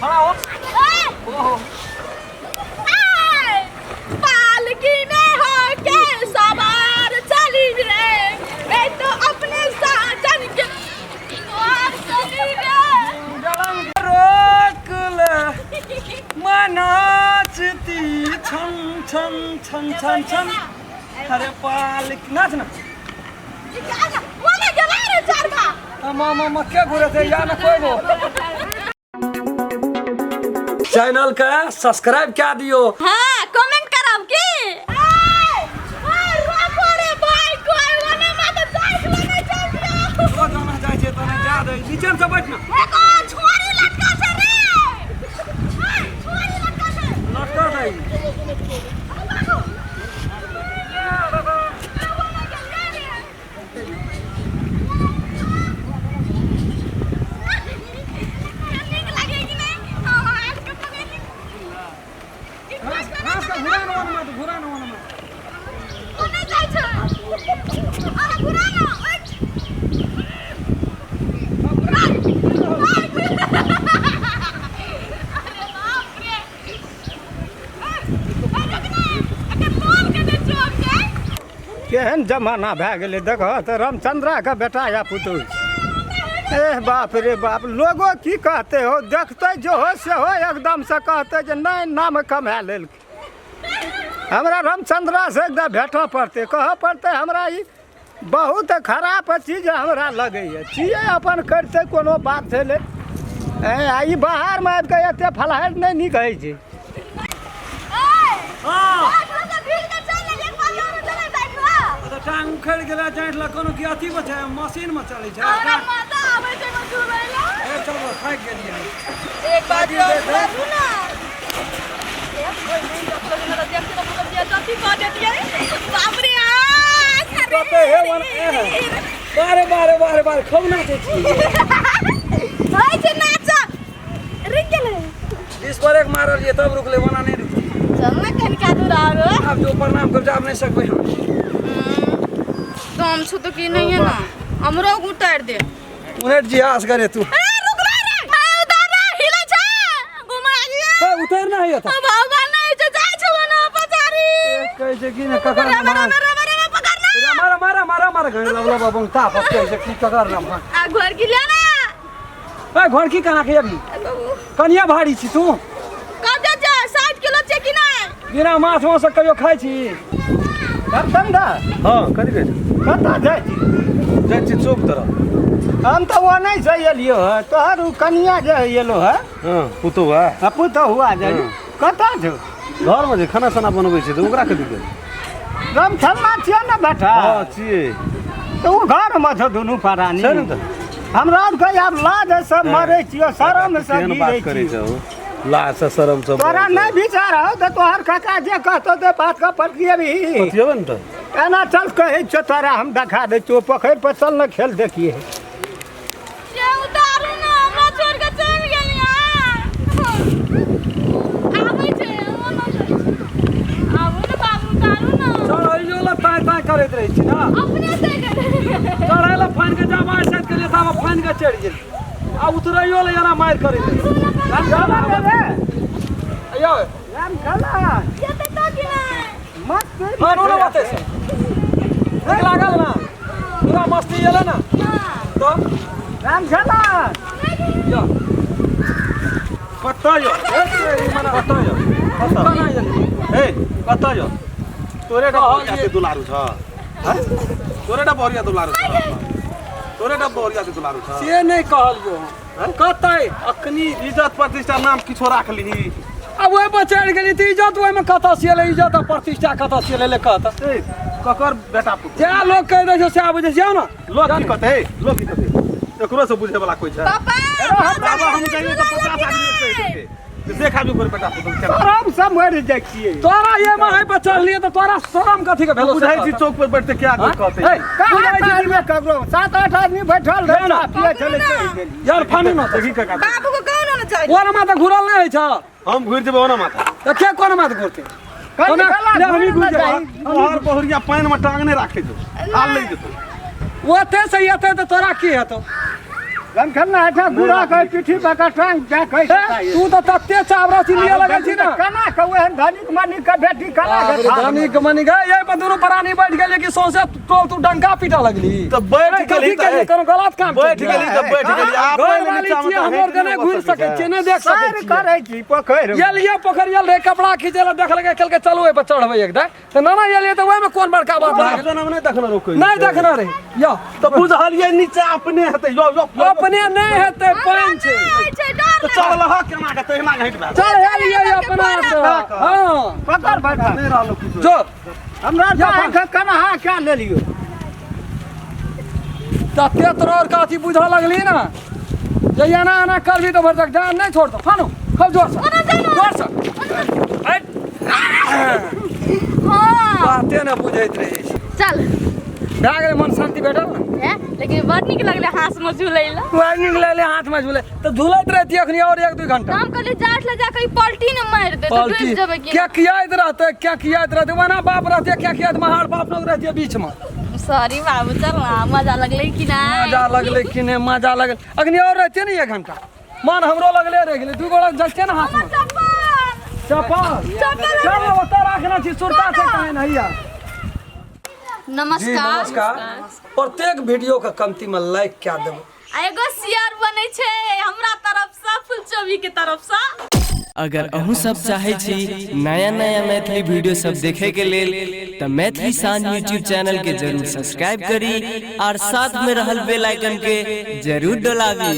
खड़ा हो। ओहो पालकी में हो के सवार चली रे, मैं तो अपने साजन के और चली रे। रोक ले मनाचती छन छन छन छन छन। अरे पालकी नाच ना। वाला गला रे चारवा। मामा क्या घुरे थे या ना कोई वो। चैनल का सब्सक्राइब क्या दियो। हाँ कमेंट कराओ की। रोको रे भाई कोई वाला मत जाइए लेने चाहिए। वो जाना चाहिए तो नहीं जा दे नीचे से बैठ ना। देखो छोरी लटका से रे। छोरी लटका से। लटका दे। केहन जमाना भए गेलै देखो तऽ रामचंद्रा का बेटा या पुतौह। एह बाप रे बाप, लोगो की कहते हो, देखते जो हो से हो एकदम से कहते जे नहीं नाम कमा लेलकै। हमरा रामचंद्रा से एकदम भेटो पड़ते, कहऽ पड़ते हमरा ई बहुत खराब चीज हमरा लगैए। छियै अपन करते कोनो बात भेलै। ई बाहरमे आबि कऽ एते फलाहार नहि नीक होइ छै। टांग उखड़ गेला जांट ला कोनो की अथी बचे मशीन में चलै छै। हमरा माता आबै छै मजूरै ला। ए चलो थाक गेलियै। एक बात सुन ना। एक कोई नहीं डॉक्टर ने देखते तो मतलब ये जल्दी कह देती है। बाप रे कते हे वन बारे बारे बारे बारे खौना छै छी। हाय जे नाच रुक गेले। इस पर एक मारल ये तब रुकले वना नहीं रुकी। चल ना कनका दूर आओ। अब जो प्रणाम कर जा नहीं सकबे हम। दम छु तो की नहीं है ना, हमरो उतार दे। उन्हें जियास करे तू। ए रुक रे रे, उतार रे हिलै छ घुमा दिए। ए उतार ना है त भगवान नहीं छ जाय छ ना पचारी। कह छै कि न ककर मार पकड़ना। मारा मारा मारा मारा घर लवला बाबू ता फस के छै की ककर नाम। आ घर की ले ना। ए घर की कना के अभी कनिया भारी छी तू। कब जा 60 किलो छै कि नहीं। बिना माछ मांस कहियो खाइ छी। रामचंद्रा हां कथि कहै कतऽ जाइ छी। जाइ छी चौक तरफ। हम तऽ वो नहीं से एलियो है, तोहर कनिया जे एलो है। हां पुतौह है। पुतौह हुआ जे कतऽ छौ। घर में जे खाना साना बनबै छै त ओकरा कथि कहै। रामचंद्रा छियै ने बेटा। हां छियै तो वो घर में छौ दुनू प्राणी। छै न त हमरा के यार लाज सब मरे छियो, शरम से केहन बात गिरै करै छियो। छौ लाज से शरम सब। तोरा नहीं विचार हो तो तोहर काका जे कहतो ते बात का परखिए भी। पतियबन त एना चल कहै छौ तोरा हम देखा दै छौ, पोखरि पर चल न खेल देखिए। ये उतारू ना, हमरा छोड़ के चल गेलिया। आबै छै ओना आबू ना बाबू उतारू ना। चढ़ैयो ला ताय ताय करैत रहै छी ना। अपने से करे। चढ़ै ला फाइन के जाबा साथ के लेता फाइन के चढ़ गेल। आ उतरैयो ला एना मार करैत रहै। राम चला रे अयो राम चला ये तो कि नहीं। मत मानो ना बाते से देख लागल ना पूरा मस्ती एला ना तो राम चला यो कत्ता यो ए तेरी मना कत्ता यो कत्ता ना यो ए कत्ता यो तोरे टा बोरिया से दुलारू छ हैं तोरे टा बोरिया दुलारू छ तोरे टा बोरिया से दुलारू छ से नहीं कहलियो कत्ता अखनी इज्जत प्रतिष्ठा नाम किछो राख लीही। अब ओइ पर चढ़ गेली त इज्जत ओइ में कतऽ से एलै इज्जत प्रतिष्ठा कतऽ से एलै कतऽ ककर बेटा पुत जे लोग कह दै छै से आबै छै जाओ ना लोग की कहते लोग की कहते एकरो से बुझे वाला कोई छै। पापा बाबा हम कहियो त 50 आदमी कह देते देखा भी ओकर बेटा पुत चला शरम से मर जाइ छियै। तोरा ये माय पर चढ़लिए त तोरा शरम कथि के भेलो बुझाइ छी चौक पर बैठते क्या कहते कहाँ में ककरो 7-8 आदमी बैठल रहे ना पिए चले चल गेली। यार फानी न देखी का बाबू को कौन होना चाहिए। ओना माता घुरल नहीं है छ हम घुर जेबे ओना माता त के कोन माता घुरते कनी कला हमी घुर जेबे जाई और बहुरिया पानी में टांगने राखे जो हाल ले जतो ओते से एते त तोरा की हेतो गमखना है गुड़ा के पीठी पे का टांग जा कैसे तू तो तत्ते चावरा चिनिया लगे छी ना कना के वह धनिक मनिक का बेटी कना के धनिक मनिक ये पर दोनों प्राणी बैठ गेले कि सौसे टोल तू डंका पीटा लगली तो बैठ गेली त कोनो गलत काम बैठ गेली त बैठ गेली आप घर वाली छी हमर कने घुर सके छी ने देख सके छी करे छी पोखर ये लिए पोखर ये रे कपड़ा खींचे देख लगे कल के चलो ए पर चढ़बे एक दा त नाना ये लिए त ओय में कोन बड़का बात लागे जना नहीं देखना रोकै नहीं देखना रे यो तो बुझलिए नीचे अपने हेतै यो अपने नहीं हेतै पाइन छै तो चल ह केना के तहिना हट बा चल हेलिए अपना से हां पकड़ बैठा नहीं रहलो किछो जो हमरा जा कना क्या ले लियो तत्ते तोर काथी बुझा लगली ना जइया ना आना करबी तो भर तक जान नहीं छोड़ दो फानो खूब जोर से हट हाँ बाते ना बुझैत रहे चल भए गेलै मन शांति भेटल ना लेकिन बड़ नीक लगले हाथ में झूलै ला वार्निंग ले ले हाथ में झूले तो झूलत रहती अखनी और 1-2 घंटा हम कहले जाट ले जा कहीं पलटी न मार दे तो डूब जाबे कि क्या कियात रहते वना बाप रहते क्या कियात महार बाप लोग रहते बीच में सॉरी बाबू चल ना मजा लगले कि ना मजा लगले कि नहीं मजा लगल अखनी और रहते नहीं 1 घंटा मन हमरो लगले रह गेले 2 गोड़ा जलते ना हाथ में चप्पल चल ओता रखना छी सुरता से काहे नहीं यार नमस्कार नमस्कार प्रत्येक वीडियो का कमती में लाइक क्या देबो एगो शेयर बनै छै हमरा तरफ से फुलचोबी के तरफ से अगर अहूँ सब चाहे छी नया नया मैथिली वीडियो सब देखे के लेल तो मैथिली साँझ यूट्यूब चैनल के जरूर सब्सक्राइब करी और साथ में रहल बेल आइकन के जरूर दबावी।